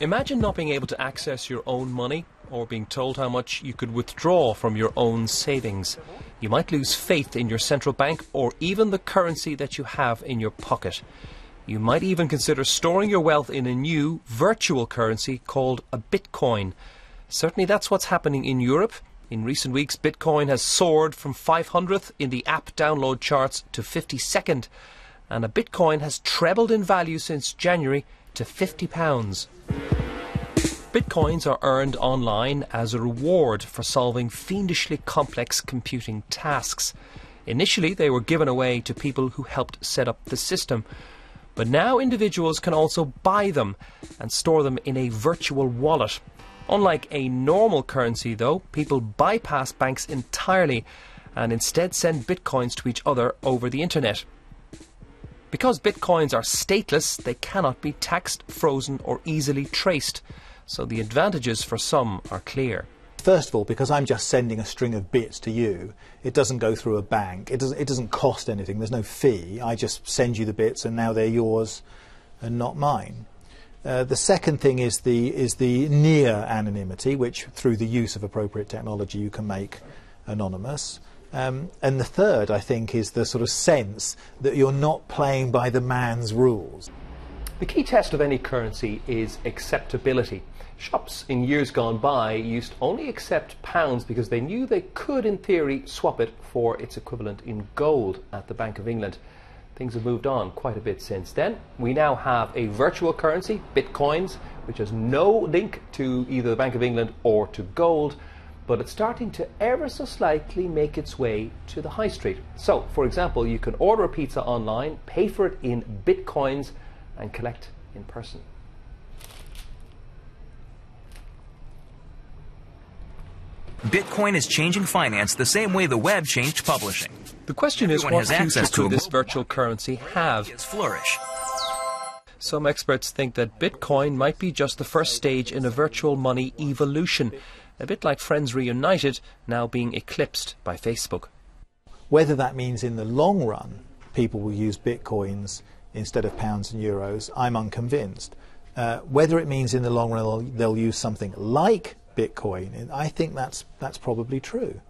Imagine not being able to access your own money or being told how much you could withdraw from your own savings. You might lose faith in your central bank or even the currency that you have in your pocket. You might even consider storing your wealth in a new virtual currency called a Bitcoin. Certainly that's what's happening in Europe. In recent weeks, Bitcoin has soared from 500th in the app download charts to 52nd. And a Bitcoin has trebled in value since January to £50. Bitcoins are earned online as a reward for solving fiendishly complex computing tasks. Initially, they were given away to people who helped set up the system. But now individuals can also buy them and store them in a virtual wallet. Unlike a normal currency, though, people bypass banks entirely and instead send bitcoins to each other over the internet. Because bitcoins are stateless, they cannot be taxed, frozen or easily traced. So the advantages for some are clear. First of all, because I'm just sending a string of bits to you, it doesn't go through a bank. It doesn't cost anything. There's no fee. I just send you the bits and now they're yours and not mine. The second thing is the near anonymity, which through the use of appropriate technology you can make anonymous. And the third, I think, is the sort of sense that you're not playing by the man's rules. The key test of any currency is acceptability. Shops in years gone by used to only accept pounds because they knew they could, in theory, swap it for its equivalent in gold at the Bank of England. Things have moved on quite a bit since then. We now have a virtual currency, Bitcoins, which has no link to either the Bank of England or to gold, but it's starting to ever so slightly make its way to the high street. So, for example, you can order a pizza online, pay for it in Bitcoins and collect in person. Bitcoin is changing finance the same way the web changed publishing. The question is, what future could this virtual currency have? Flourish. Some experts think that Bitcoin might be just the first stage in a virtual money evolution, a bit like Friends Reunited now being eclipsed by Facebook. Whether that means in the long run people will use Bitcoins instead of pounds and euros, I'm unconvinced. Whether it means in the long run they'll use something like Bitcoin, I think that's probably true.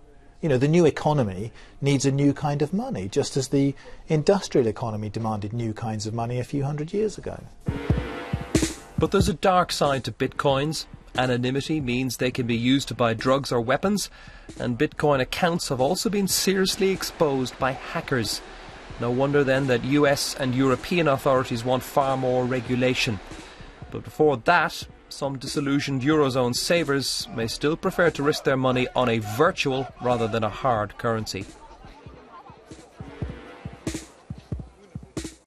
You know, the new economy needs a new kind of money, just as the industrial economy demanded new kinds of money a few hundred years ago. But there's a dark side to Bitcoins. Anonymity means they can be used to buy drugs or weapons, and Bitcoin accounts have also been seriously exposed by hackers. No wonder then that US and European authorities want far more regulation. But before that, some disillusioned Eurozone savers may still prefer to risk their money on a virtual rather than a hard currency.